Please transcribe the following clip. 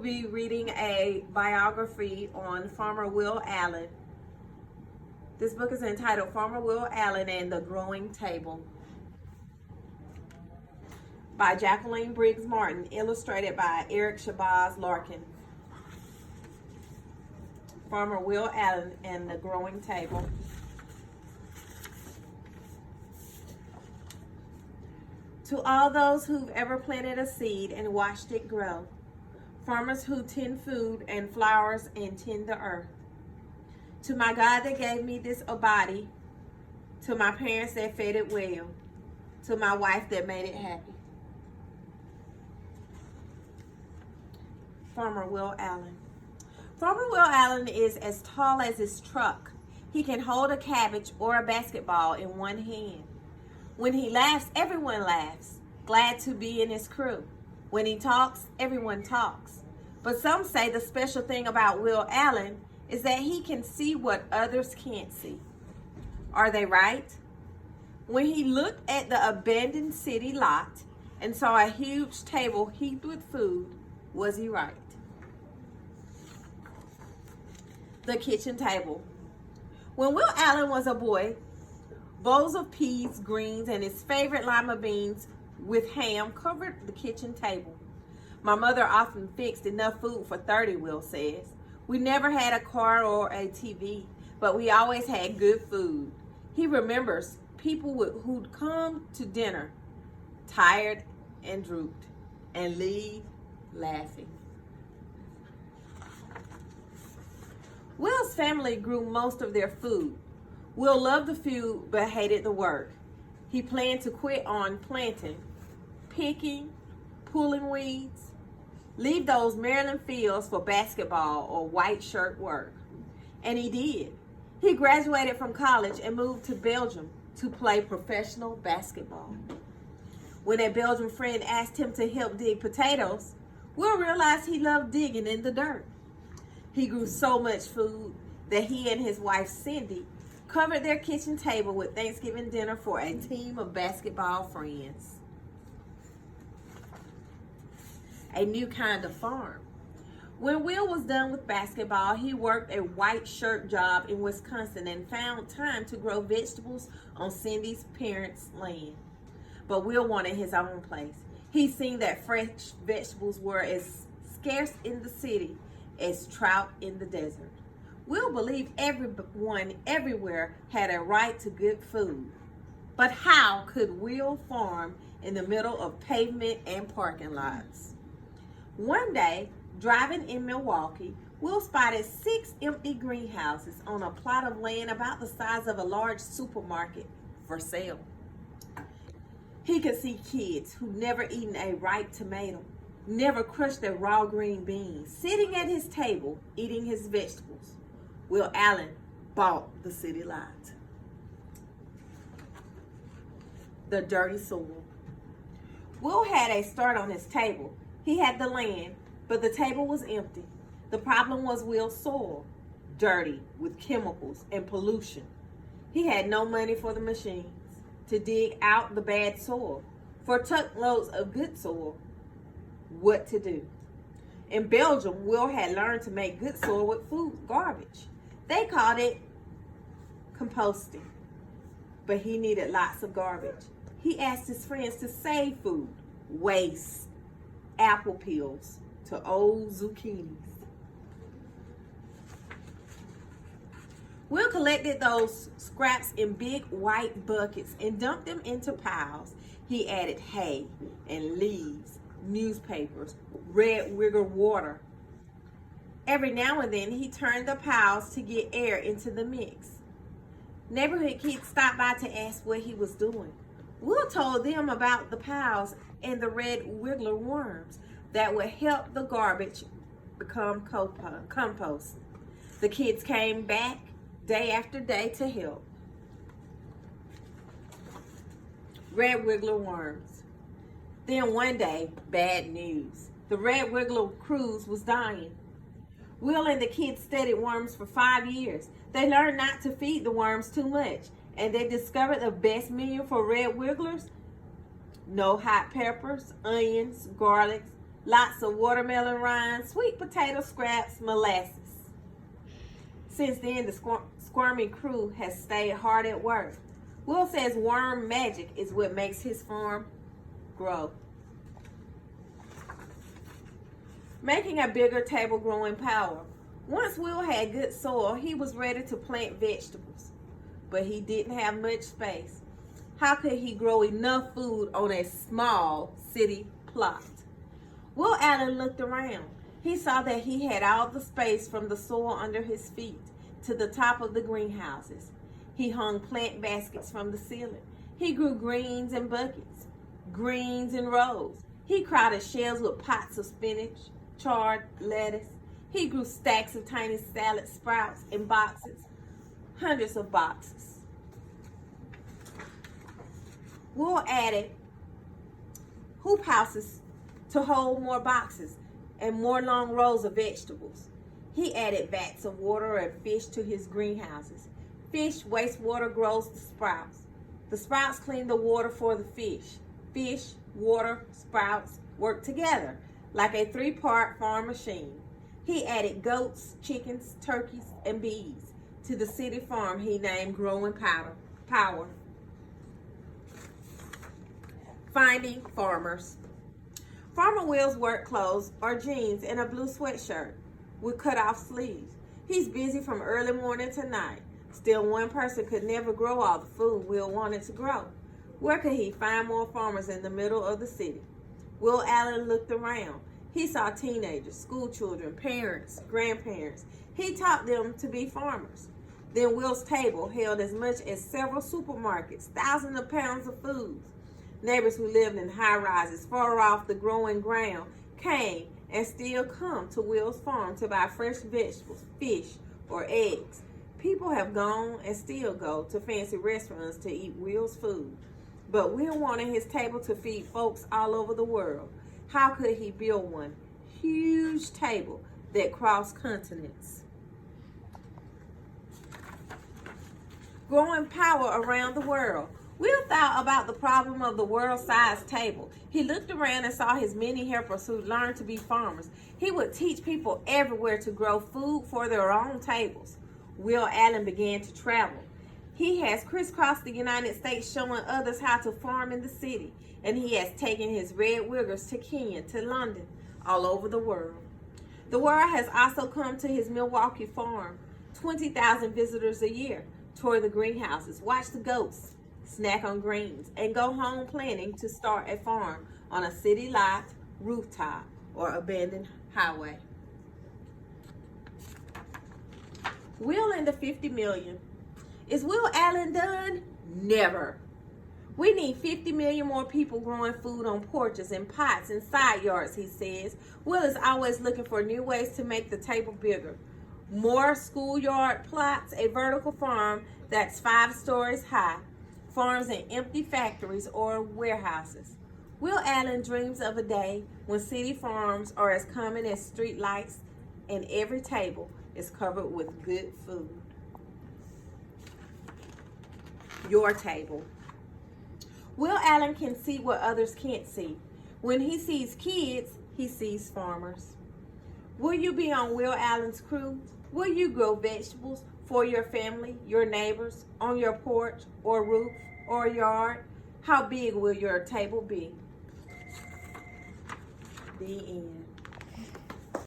be reading a biography on Farmer Will Allen. This book is entitled Farmer Will Allen and the Growing Table by Jacqueline Briggs Martin, illustrated by Eric Shabazz Larkin. Farmer Will Allen and the Growing Table. To all those who've ever planted a seed and watched it grow, farmers who tend food and flowers and tend the earth. To my God that gave me this body, to my parents that fed it well, to my wife that made it happy. Farmer Will Allen. Farmer Will Allen is as tall as his truck. He can hold a cabbage or a basketball in one hand. When he laughs, everyone laughs, glad to be in his crew. When he talks, everyone talks. But some say the special thing about Will Allen is that he can see what others can't see. Are they right? When he looked at the abandoned city lot and saw a huge table heaped with food, was he right? The kitchen table. When Will Allen was a boy, bowls of peas, greens, and his favorite lima beans with ham covered the kitchen table. My mother often fixed enough food for 30, Will says. We never had a car or a TV, but we always had good food. He remembers people who'd come to dinner tired and drooped and leave laughing. Will's family grew most of their food. Will loved the food but hated the work. He planned to quit on planting, picking, pulling weeds, leave those Maryland fields for basketball or white shirt work. And he did. He graduated from college and moved to Belgium to play professional basketball. When a Belgian friend asked him to help dig potatoes, Will realized he loved digging in the dirt. He grew so much food that he and his wife Cindy covered their kitchen table with Thanksgiving dinner for a team of basketball friends. A new kind of farm. When Will was done with basketball, he worked a white shirt job in Wisconsin and found time to grow vegetables on Cindy's parents' land. But Will wanted his own place. He'd seen that fresh vegetables were as scarce in the city as trout in the desert. Will believed everyone everywhere had a right to good food. But how could Will farm in the middle of pavement and parking lots? One day, driving in Milwaukee, Will spotted 6 empty greenhouses on a plot of land about the size of a large supermarket for sale. He could see kids who'd never eaten a ripe tomato, never crushed a raw green bean, sitting at his table eating his vegetables. Will Allen bought the city lot. The dirty soil. Will had a start on his table. He had the land, but the table was empty. The problem was Will's soil, dirty with chemicals and pollution. He had no money for the machines to dig out the bad soil, for truckloads of good soil. What to do? In Belgium, Will had learned to make good soil with food garbage. They called it composting, but he needed lots of garbage. He asked his friends to save food, waste, apple peels to old zucchinis. Will collected those scraps in big white buckets and dumped them into piles. He added hay and leaves, newspapers, red wigger water. Every now and then he turned the piles to get air into the mix. Neighborhood kids stopped by to ask what he was doing. Will told them about the piles and the red wiggler worms that would help the garbage become compost. The kids came back day after day to help. Red wiggler worms. Then one day, bad news. The red wiggler cruise was dying. Will and the kids studied worms for 5 years. They learned not to feed the worms too much, and they discovered the best menu for red wigglers: no hot peppers, onions, garlic, lots of watermelon rinds, sweet potato scraps, molasses. Since then, the squirming crew has stayed hard at work. Will says worm magic is what makes his farm grow. Making a bigger table growing power. Once Will had good soil, he was ready to plant vegetables, but he didn't have much space. How could he grow enough food on a small city plot? Will Allen looked around. He saw that he had all the space from the soil under his feet to the top of the greenhouses. He hung plant baskets from the ceiling. He grew greens in buckets, greens in rows. He crowded shelves with pots of spinach, chard lettuce. He grew stacks of tiny salad sprouts in boxes, hundreds of boxes. Will added hoop houses to hold more boxes and more long rows of vegetables. He added vats of water and fish to his greenhouses. Fish wastewater grows the sprouts. The sprouts clean the water for the fish. Fish, water, sprouts work together like a three-part farm machine. He added goats, chickens, turkeys, and bees to the city farm he named Growing Power. Finding farmers. Farmer Will's work clothes are jeans and a blue sweatshirt with cut-off sleeves. He's busy from early morning to night. Still, one person could never grow all the food Will wanted to grow. Where could he find more farmers in the middle of the city? Will Allen looked around. He saw teenagers, school children, parents, grandparents. He taught them to be farmers. Then Will's table held as much as several supermarkets, thousands of pounds of food. Neighbors who lived in high-rises far off the growing ground came and still come to Will's farm to buy fresh vegetables, fish, or eggs. People have gone and still go to fancy restaurants to eat Will's food. But Will wanted his table to feed folks all over the world. How could he build one huge table that crossed continents? Growing power around the world. Will thought about the problem of the world-sized table. He looked around and saw his many helpers who learned to be farmers. He would teach people everywhere to grow food for their own tables. Will Allen began to travel. He has crisscrossed the United States showing others how to farm in the city. And he has taken his red wiggers to Kenya, to London, all over the world. The world has also come to his Milwaukee farm. 20,000 visitors a year tour the greenhouses, watch the goats, snack on greens, and go home planning to start a farm on a city lot, rooftop, or abandoned highway. Will and the 50 million. Is Will Allen done? Never. We need 50 million more people growing food on porches and pots and side yards, he says. Will is always looking for new ways to make the table bigger. More schoolyard plots, a vertical farm that's 5 stories high, farms in empty factories or warehouses. Will Allen dreams of a day when city farms are as common as street lights and every table is covered with good food. Your table. Will Allen can see what others can't see. When he sees kids, he sees farmers. Will you be on Will Allen's crew? Will you grow vegetables for your family, your neighbors, on your porch or roof or yard? How big will your table be? The end.